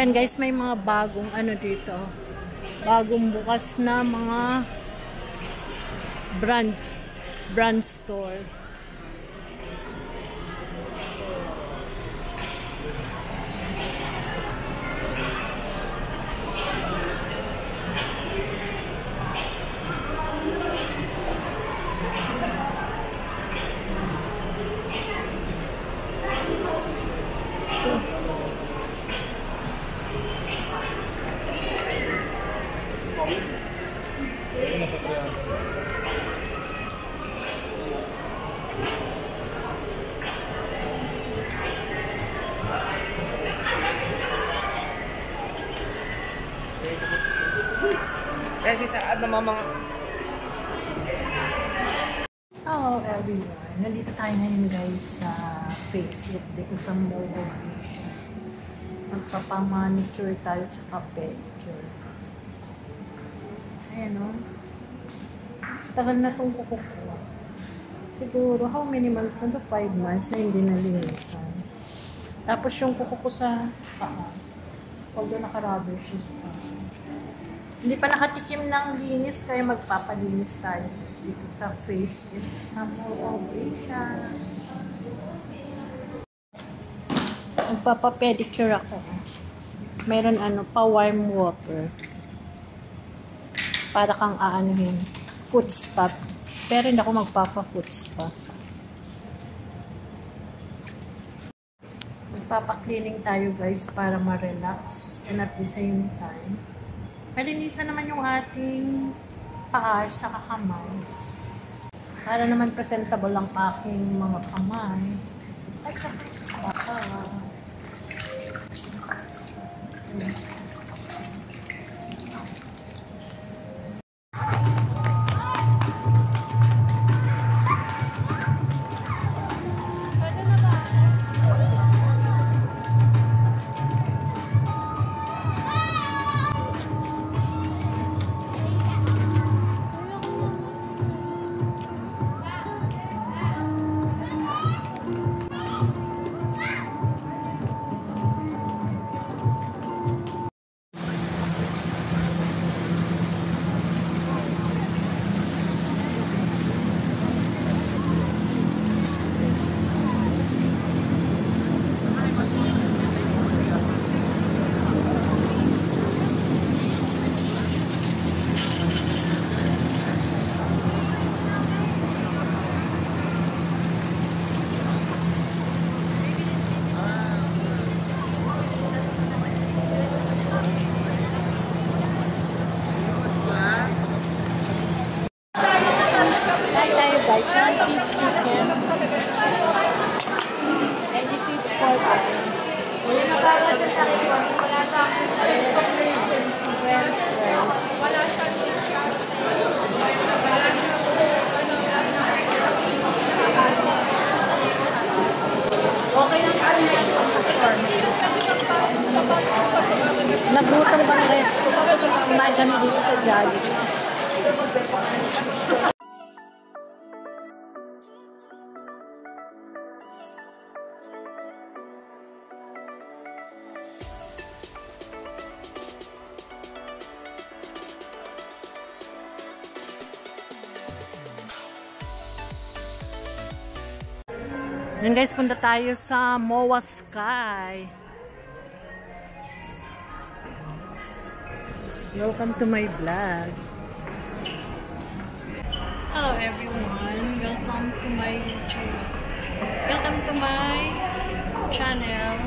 Yan guys, may mga bagong ano dito. Bagong bukas na mga brand store. Kasi saad na mga Hello everyone! Nandito tayo ngayon guys sa Faceit dito sa Mall of Asia. Magpapamanicure tayo sa pedicure. Ayan o. Tagal na itong kuko ko. Siguro, how many months na to? 5 months na hindi nalinisan. Tapos yung kuko ko sa paa. Pag doon naka-rubber shoes pa. Hindi pa nakatikim ng linis, kaya magpapalinis tayo dito sa Faceit sa Mall of Asia. Magpapa-pedicure ako. Meron pa-warm water. Para kang aanuhin. Foot spa. Pero hindi ako magpapa-foot spa. Magpapa-cleaning tayo guys para ma-relax and at the same time malinisan naman yung ating paa sa kamay. Para naman presentable ang aking mga kamay. Ay, sa baka. Guys, one piece chicken. And this is for French fries. Okay lang kami na ito. Nagutom ba na kayo? Kumain kami dito sa Jollibee. Yan guys, punta tayo sa MOA Sky. Welcome to my vlog. Hello everyone, welcome to my YouTube. Welcome to my channel.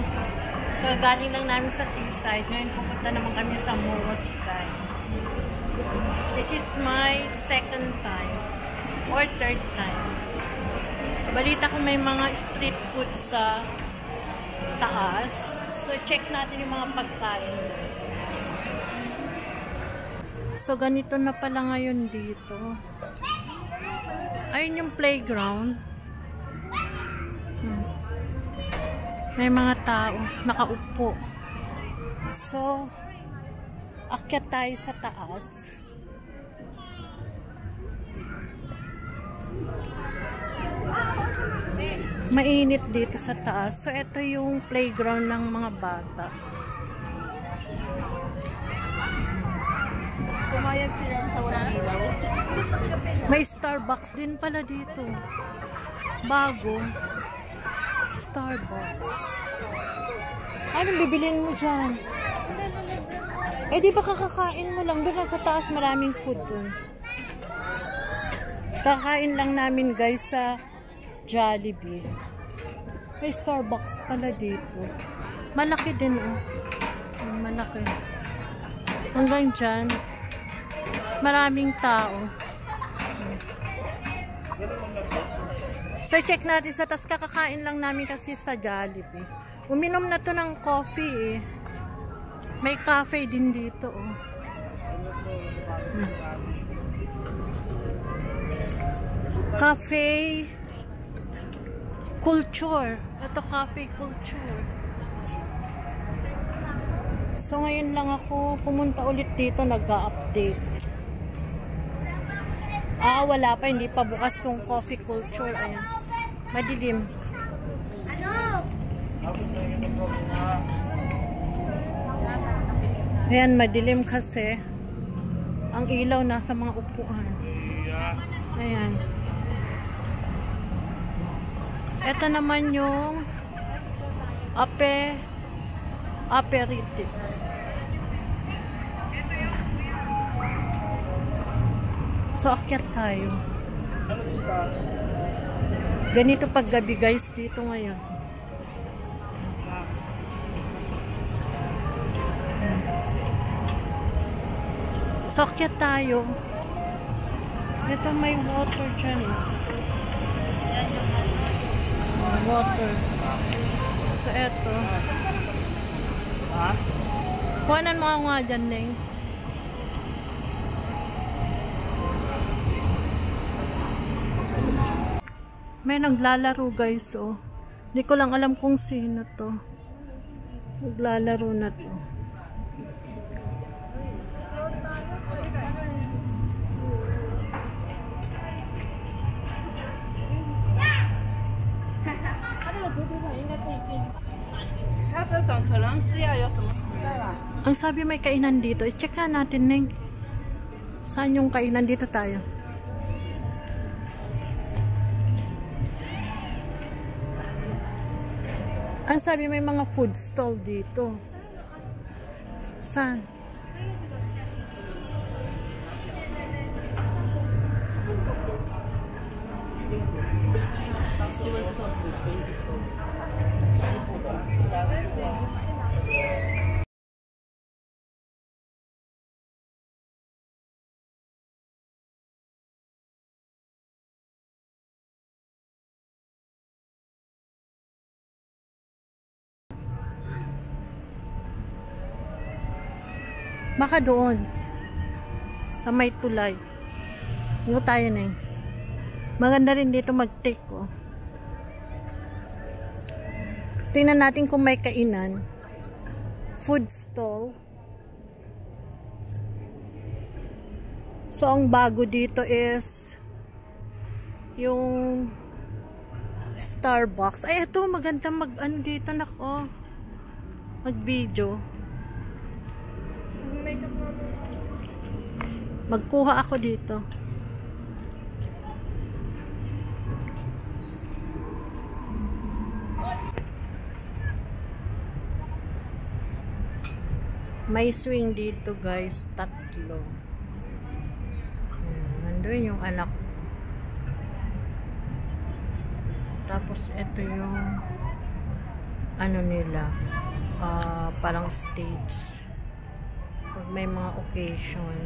So, galing lang namin sa seaside. Ngayon pupunta naman kami sa MOA Sky. This is my second time or third time. Balita ko may mga street food sa taas. So, check natin yung mga pagkain. So, ganito na pala ngayon dito. Ayun yung playground. May mga tao nakaupo. So, akyat tayo sa taas. Mainit dito sa taas. So, ito yung playground ng mga bata. Bayad sila sa walang ilaw. May Starbucks din pala dito. Bago. Starbucks. Anong bibilin mo dyan? Eh di ba kakakain mo lang? Doon sa taas maraming food dun. Kakain lang namin guys sa Jollibee. May Starbucks pala dito. Malaki din oh. Malaki. Hanggang dyan. Maraming tao. So check natin sa taas. Kakakain lang namin kasi sa Jollibee. Uminom na to ng coffee eh. May cafe din dito oh. Cafe Culture. Ito Cafe Culture. So ngayon lang ako pumunta ulit dito, nag-update. Wala pa, hindi pa bukas tong Coffee Culture. Ayan. Madilim. Ano? Ayan, madilim kasi ang ilaw nasa mga upuan. Ayan. Ito naman yung aperitif. So, akyat tayo. Ganito pag gabi guys dito ngayon. So, akyat tayo. Ito may water dyan. Water. So, eto. Kuhanan mo nga dyan, Neng. May naglalaro, guys, oh. Hindi ko lang alam kung sino to. Naglalaro na to. Ang sabi may kainan dito. I-check na natin, Neng. Saan yung kainan dito tayo? Ang sabi may mga food stall dito. Saan? Baka doon. Sa may tulay. Ano tayo na eh. Maganda rin dito mag-take oh. Tingnan natin kung may kainan. Food stall. So ang bago dito is yung Starbucks. Ay ito maganda mag-ano dito nako. Mag-video. Magkuha ako dito. May swing dito guys, 3. Nandun yung anak. Tapos ito yung ano nila, parang stage. Pag may mga occasion.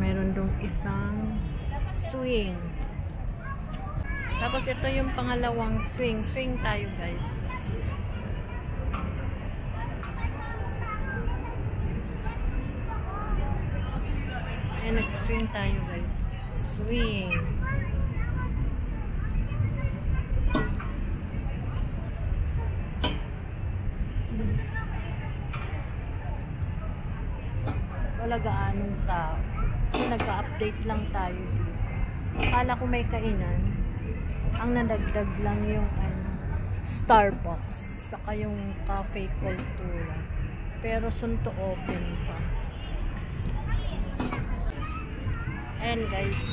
Meron dong isang swing. Tapos ito yung pangalawang swing. Swing tayo guys. Ayan, nagsiswing tayo guys. Swing. Wala gaanong tao. So, nagka-update lang tayo dito. Akala ko may kainan. Ang nadagdag lang yung Starbucks. Saka yung Cafe Cultura. Pero soon to open pa. And guys,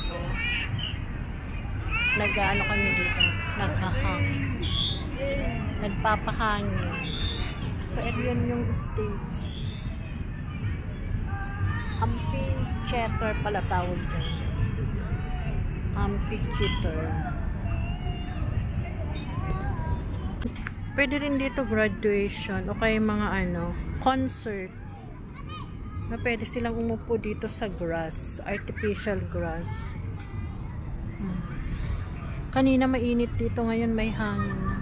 nag-ano kami dito, naghahangin, nagpapahangin. So yun yung stage. Amphitheater pala tawag dyan. Amphitheater. Pwede rin dito graduation o kaya mga concert. Na pwede silang umupo dito sa grass, artificial grass. Kanina mainit dito, ngayon may hangin.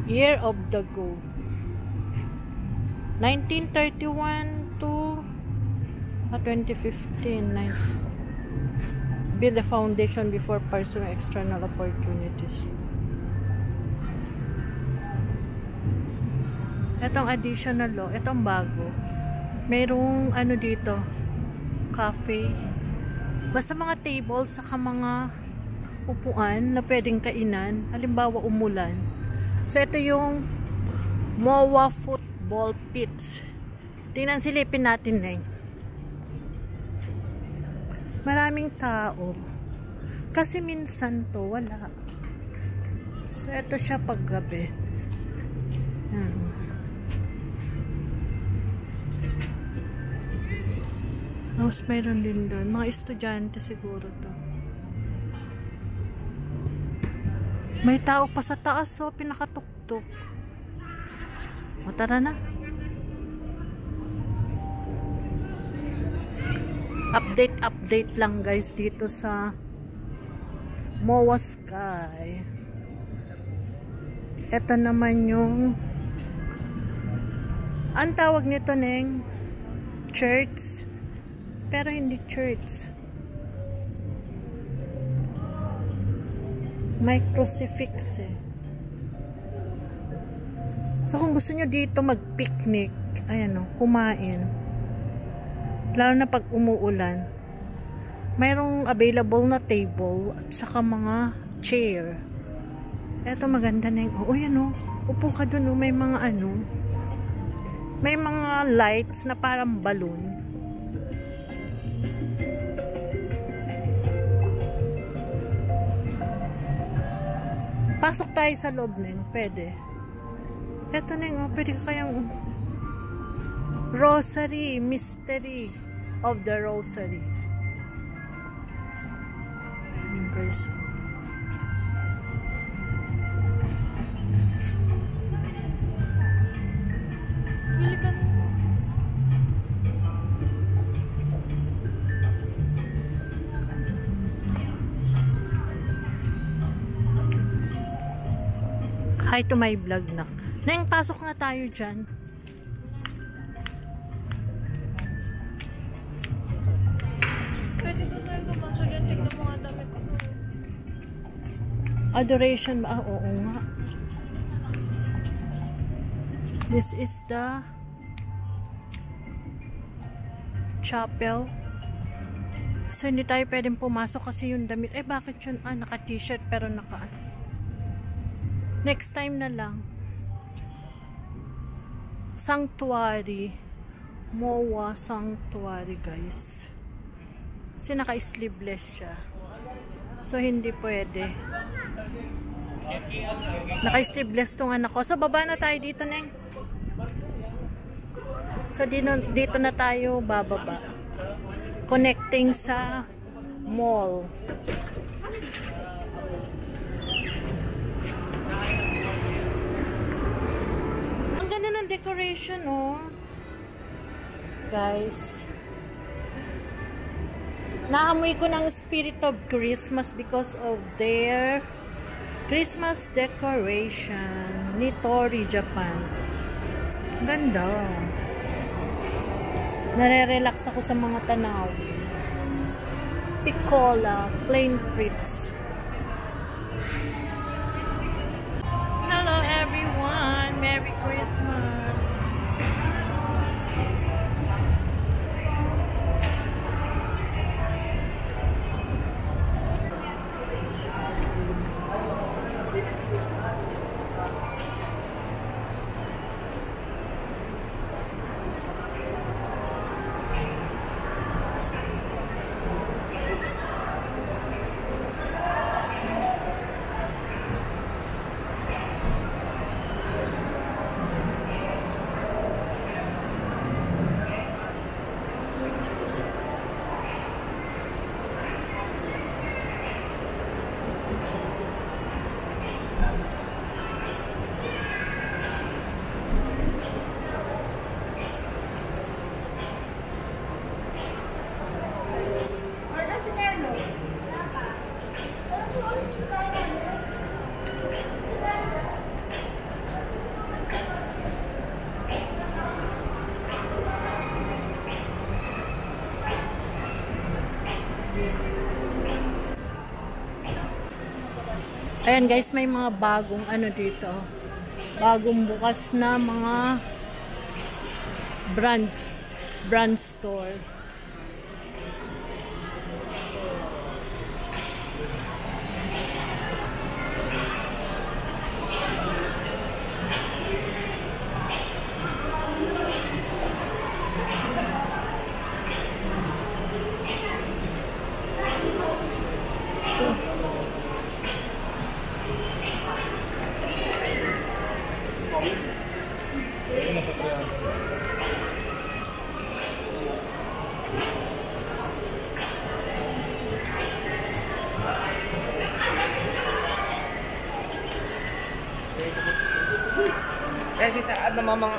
Year of the Goat. 1931 to 2015. Nice. Build the foundation before pursuing external opportunities. Itong additional law, itong bago. Mayroong dito, cafe. Basta mga tables, saka mga upuan na pwedeng kainan. Halimbawa, umulan. So, ito yung MOA football pitch. Tingnan, silipin natin na maraming tao. Kasi minsan to, wala. So, ito siya paggabi. Tapos, mayroon din doon. Mga estudyante siguro to. May tao pa sa taas, so pinakatuktok. O, tara na. Update lang guys dito sa MOA Sky. Ito naman yung ang tawag nito ng church. Pero hindi church. May crucifix eh. So kung gusto nyo dito mag-picnic, ayan kumain. Lalo na pag umuulan, mayroong available na table at saka mga chair. Eto maganda na yung, yan upo ka dun may mga may mga lights na parang balloon. Pasok tayo sa loob neng, pwede. Eto neng, pwede ka kayang Rosary, Mystery of the Rosary. Guys. Hi to my vlog na. Neng, pasok na tayo dyan. Pwede ba tayo pumasok dyan? Tignan mo nga damit ko. Adoration ba? Oo nga. This is the chapel. So, hindi tayo pwedeng pumasok kasi yung damit. Eh, bakit yun? Naka-t-shirt pero naka Next time na lang. sanctuary. Moa Sanctuary, guys. Kasi naka-sleeveless siya. So, hindi pwede. Naka-sleeveless tong anak ko. So, baba na tayo dito, Neng. So, dito na tayo bababa. Connecting sa mall. Ang ganda ng decoration, oh. Guys. Naamoy ko ng spirit of Christmas because of their Christmas decoration ni Tori Japan. Ganda. Nare-relax ako sa mga tanaw. Piccola, plain trips. Hello everyone! Merry Christmas! Ayan guys, may mga bagong ano dito. Bagong bukas na mga brand store. Kasi saad na mga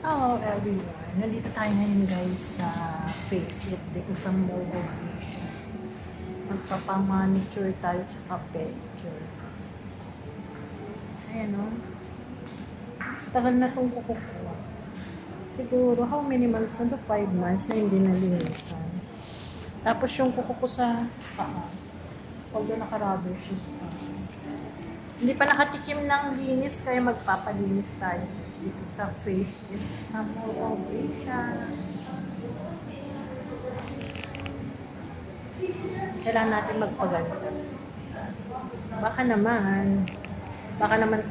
Hello everyone! Nandito tayo ngayon guys sa Faceit dito sa Mall of Asia. Magpapamanicure tayo sa pedicure. Ayan o. Tagal na itong kuko ko. Siguro, how many months na to? 5 months na hindi nalinisan. Tapos yung kuko ko sa paa. Although naka-rubber shoes pa. Hindi pa nakatikim ng linis, kaya magpapalinis tayo dito sa Faceit sa Mall of Asia. Kailangan natin magpaganda. Baka naman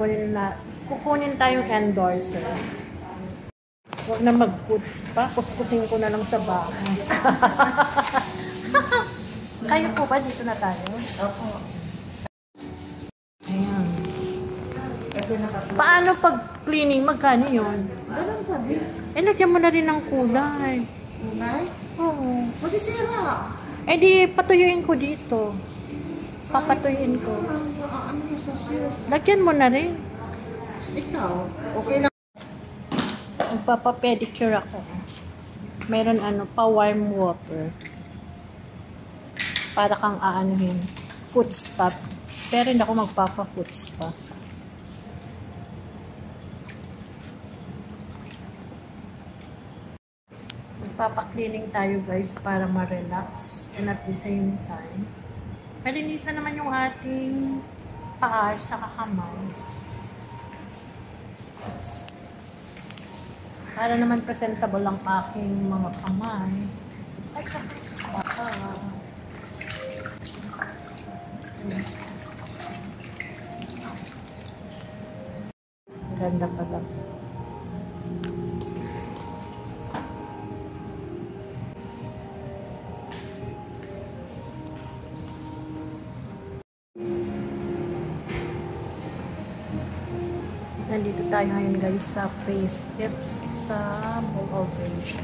kukunin tayong endorser. Huwag na mag-puts pa, kuskusin ko na lang sa bahay. Kayo po ba? Dito na tayo? Opo. Ayan. Paano pag cleaning? Magkano yun? Ganun pa din. Eh, lagyan mo na rin ng kulay. Kulay? Oo. Masisira. Eh, di patuyuin ko dito. Papatuyuin ko. Ano sa shoes? Lagyan mo na rin. Ikaw, okay lang. Magpapa-pedicure ako. Meron pa warm water. Para kang aanuhin. Foot spa. Pero hindi ako magpapa-foot spa. Magpapa-cleaning tayo guys para ma-relax. And at the same time, malinisan naman yung ating paa sa kamay. Para naman presentable ang aking mga kamay. Ay, sakit. Ganda pala. Nandito tayo ngayon guys sa facelift sa Mall of Asia.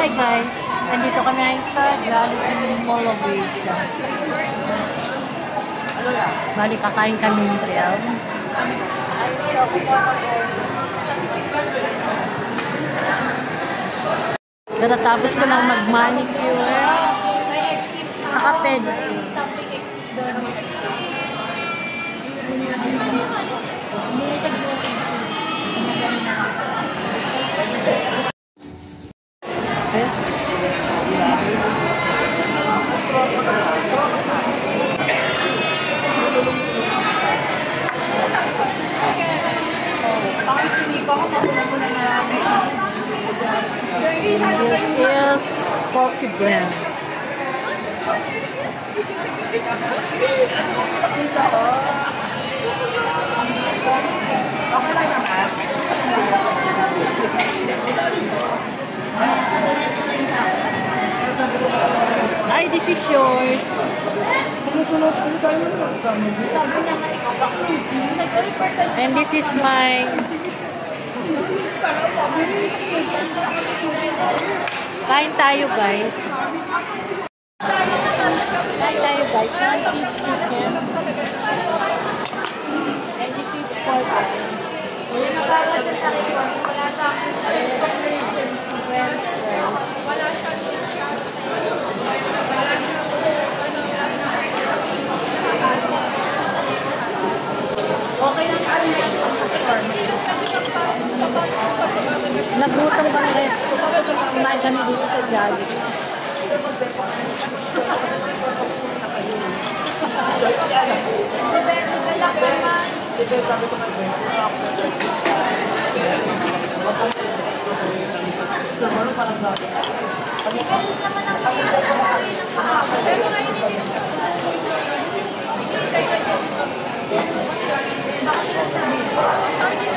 Hi guys, nandito kami ngayon sa Jollibee Mall of Asia. Bali, kakain kami ng real. Katatapos ko lang mag-manicure saka pedicure. This is coffee blend. Ay, this is yours. And this is mine. Kain tayo guys. Kain tayo guys. One piece chicken. And this is pork. French fries. Okay lang kami na ito. Nagutom ka na rin. Kumain kami dito sa Jollibee. Bakit